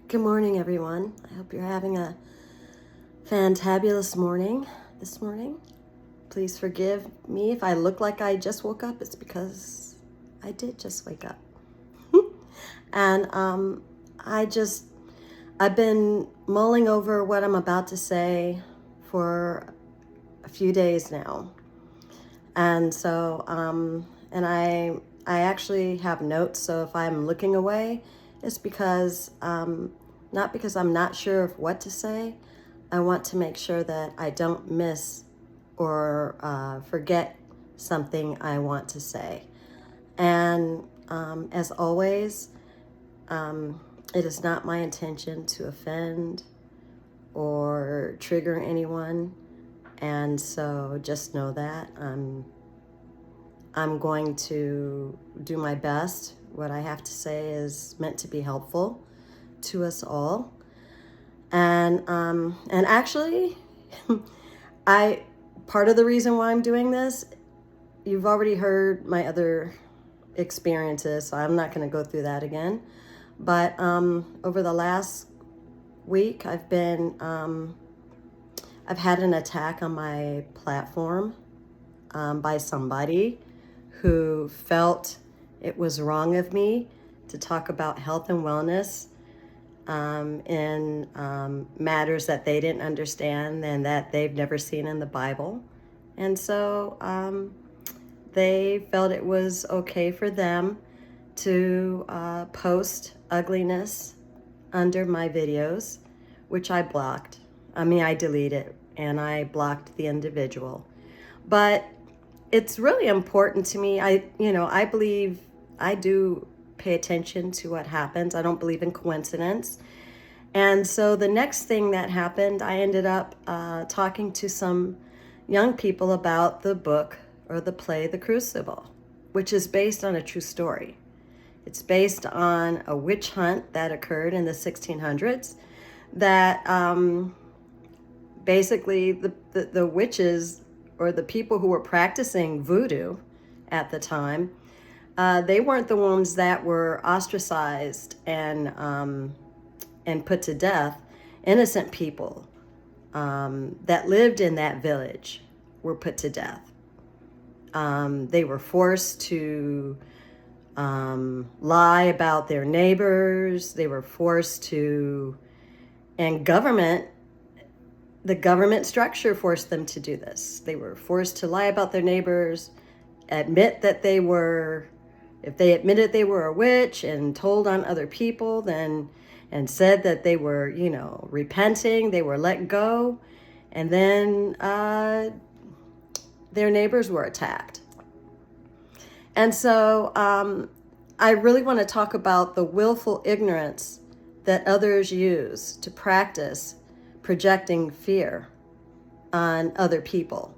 Good morning, everyone. I hope you're having a fantabulous morning this morning. Please forgive me if I look like I just woke up. It's because I did just wake up. And I've been mulling over what I'm about to say for a few days now. And so, and I actually have notes. So if I'm looking away, it's because, not because I'm not sure of what to say. I want to make sure that I don't miss or forget something I want to say. And as always, it is not my intention to offend or trigger anyone. And so just know that I'm going to do my best. What I have to say is meant to be helpful to us all. And actually, part of the reason why I'm doing this, you've already heard my other experiences, so I'm not going to go through that again. But over the last week, I've had an attack on my platform by somebody who felt it was wrong of me to talk about health and wellness in matters that they didn't understand and that they've never seen in the Bible. And so they felt it was okay for them to post ugliness under my videos, which I blocked. I deleted and I blocked the individual. But it's really important to me. I believe I do pay attention to what happens. I don't believe in coincidence. And so the next thing that happened, I ended up talking to some young people about the book or the play, The Crucible, which is based on a true story. It's based on a witch hunt that occurred in the 1600s that basically the witches or the people who were practicing voodoo at the time, they weren't the ones that were ostracized and put to death. Innocent people that lived in that village were put to death. They were forced to lie about their neighbors. They were forced to, and the government structure forced them to do this. They were forced to lie about their neighbors, admit that if they admitted they were a witch and told on other people, and said that they were, repenting, they were let go, and then their neighbors were attacked. And so I really want to talk about the willful ignorance that others use to practice projecting fear on other people.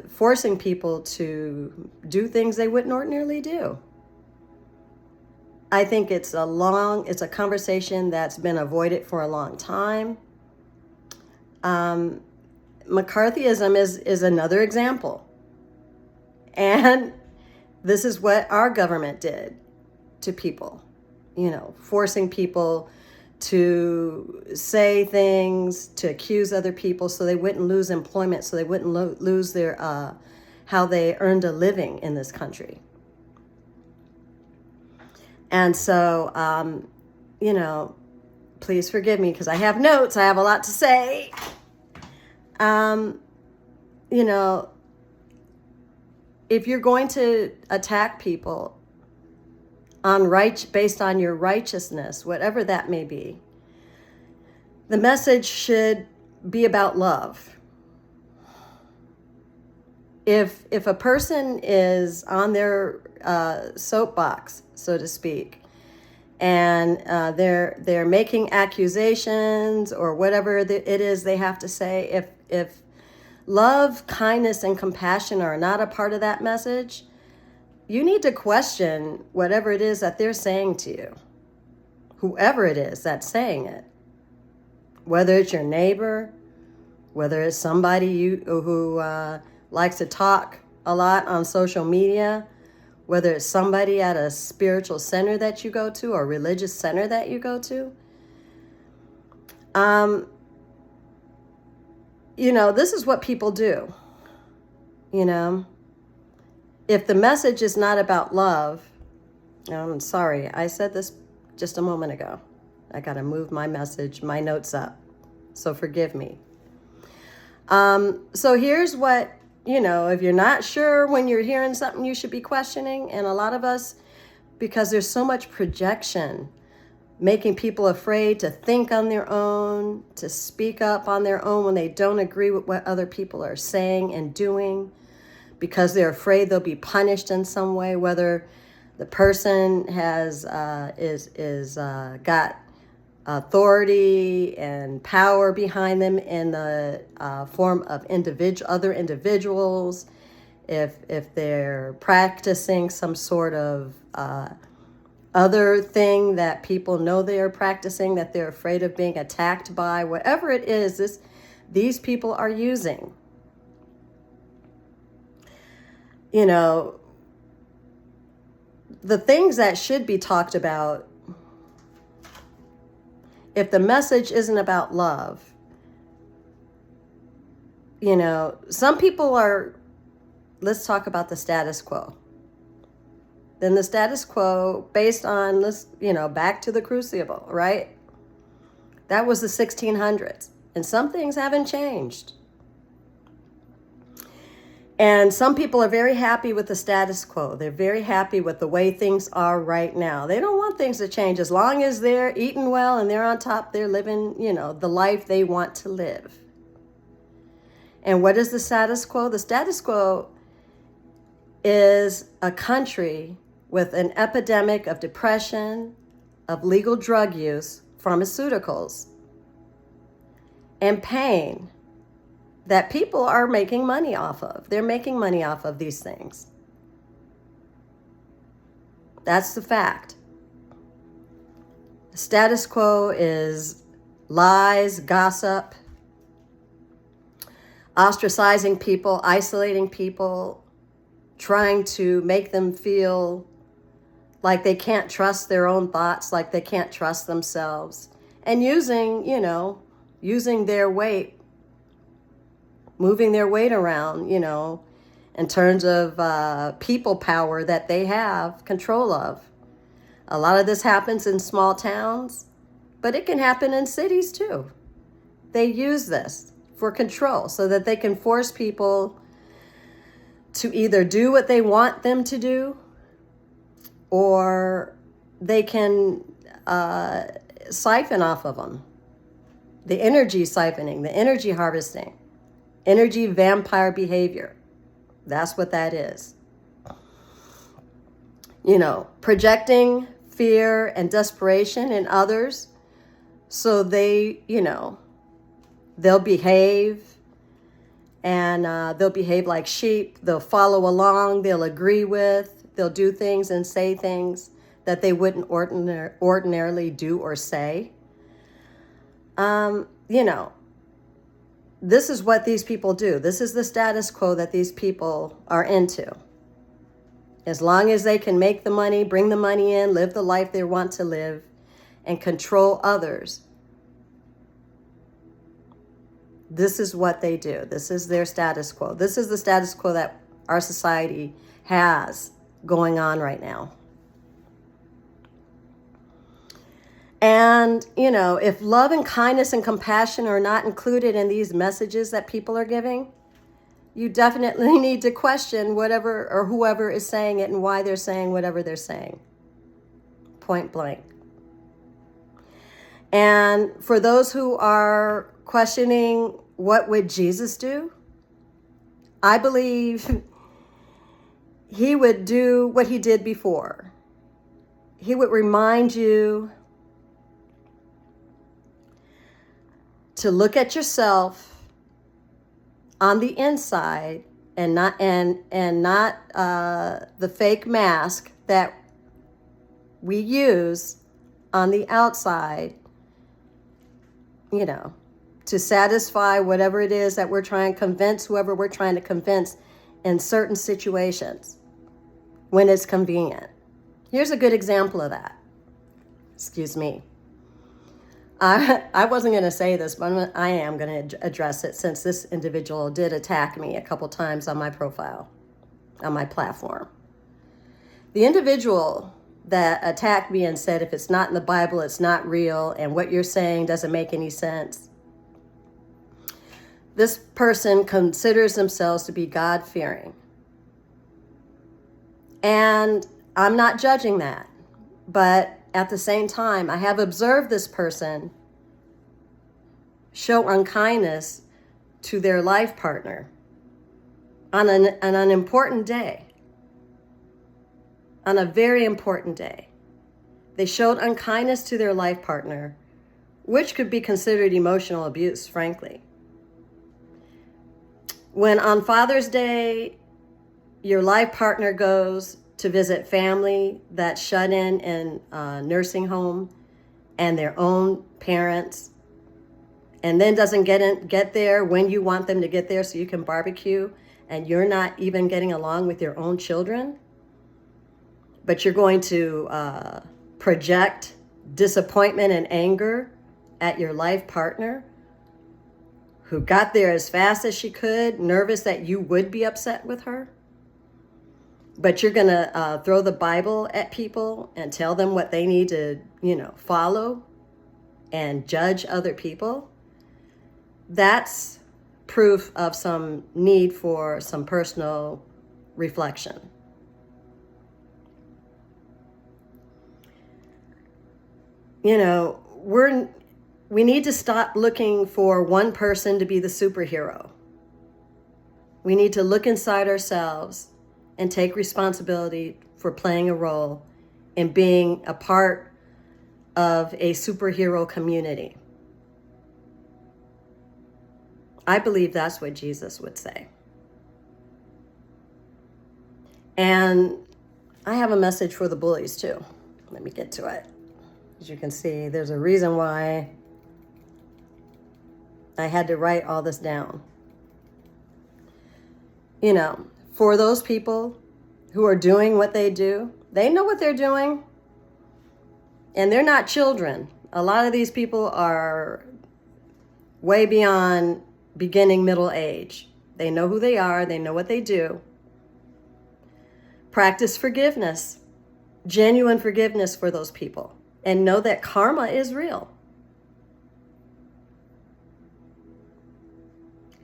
Forcing people to do things they wouldn't ordinarily do. I think it's a conversation that's been avoided for a long time. McCarthyism is another example. And this is what our government did to people, forcing people to say things, to accuse other people so they wouldn't lose employment, so they wouldn't lose their how they earned a living in this country. And so, please forgive me because I have notes. I have a lot to say. If you're going to attack people based on your righteousness, whatever that may be, the message should be about love. If a person is on their soapbox, so to speak, and they're making accusations or whatever it is they have to say, if love, kindness, and compassion are not a part of that message, you need to question whatever it is that they're saying to you, whoever it is that's saying it, whether it's your neighbor, whether it's somebody who likes to talk a lot on social media, whether it's somebody at a spiritual center that you go to or religious center that you go to. This is what people do. If the message is not about love, I'm sorry, I said this just a moment ago. I got to move my notes up. So forgive me. So here's what, if you're not sure when you're hearing something you should be questioning, and a lot of us, because there's so much projection, making people afraid to think on their own, to speak up on their own when they don't agree with what other people are saying and doing, because they're afraid they'll be punished in some way, whether the person has got authority and power behind them in the form of other individuals, if they're practicing some sort of other thing that people know they are practicing, that they're afraid of being attacked by, whatever it is, these people are using. The things that should be talked about, if the message isn't about love, some people let's talk about the status quo. Then the status quo based on, back to the crucible, right? That was the 1600s. And some things haven't changed. And some people are very happy with the status quo. They're very happy with the way things are right now. They don't want things to change. As long as they're eating well and they're on top, they're living, the life they want to live. And what is the status quo? The status quo is a country with an epidemic of depression, of legal drug use, pharmaceuticals, and pain that people are making money off of. They're making money off of these things. That's the fact. The status quo is lies, gossip, ostracizing people, isolating people, trying to make them feel like they can't trust their own thoughts, like they can't trust themselves, and using their weight, moving their weight around, in terms of people power that they have control of. A lot of this happens in small towns, but it can happen in cities too. They use this for control so that they can force people to either do what they want them to do, or they can siphon off of them. The energy siphoning, the energy harvesting. Energy vampire behavior. That's what that is. Projecting fear and desperation in others so they, they'll behave, and they'll behave like sheep. They'll follow along. They'll agree with. They'll do things and say things that they wouldn't ordinarily do or say. This is what these people do. This is the status quo that these people are into. As long as they can make the money, bring the money in, live the life they want to live, and control others, this is what they do. This is their status quo. This is the status quo that our society has going on right now. And, if love and kindness and compassion are not included in these messages that people are giving, you definitely need to question whatever or whoever is saying it and why they're saying whatever they're saying. Point blank. And for those who are questioning what would Jesus do, I believe he would do what he did before. He would remind you to look at yourself on the inside and not the fake mask that we use on the outside, to satisfy whatever it is that we're trying to convince whoever we're trying to convince in certain situations. when it's convenient. Here's a good example of that. Excuse me. I wasn't going to say this, but I am going to address it since this individual did attack me a couple times on my profile, on my platform. The individual that attacked me and said, if it's not in the Bible, it's not real, and what you're saying doesn't make any sense. This person considers themselves to be God-fearing. And I'm not judging that, but at the same time, I have observed this person show unkindness to their life partner on an important day, on a very important day. They showed unkindness to their life partner, which could be considered emotional abuse, frankly. When on Father's Day, your life partner goes to visit family that's shut in a nursing home and their own parents, and then doesn't get there when you want them to get there so you can barbecue, and you're not even getting along with your own children, but you're going to project disappointment and anger at your life partner who got there as fast as she could, nervous that you would be upset with her. But you're going to throw the Bible at people and tell them what they need to, follow and judge other people. That's proof of some need for some personal reflection. We need to stop looking for one person to be the superhero. We need to look inside ourselves and take responsibility for playing a role in being a part of a superhero community. I believe that's what Jesus would say. And I have a message for the bullies too. Let me get to it. As you can see, there's a reason why I had to write all this down. For those people who are doing what they do, they know what they're doing. And they're not children. A lot of these people are way beyond beginning middle age. They know who they are. They know what they do. Practice forgiveness, genuine forgiveness for those people, and know that karma is real.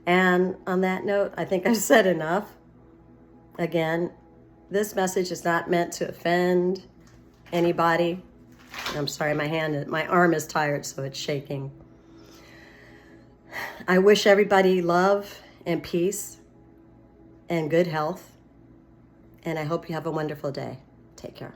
And on that note, I think I've said enough. Again, this message is not meant to offend anybody. I'm sorry, my arm is tired, so it's shaking. I wish everybody love and peace and good health. And I hope you have a wonderful day. Take care.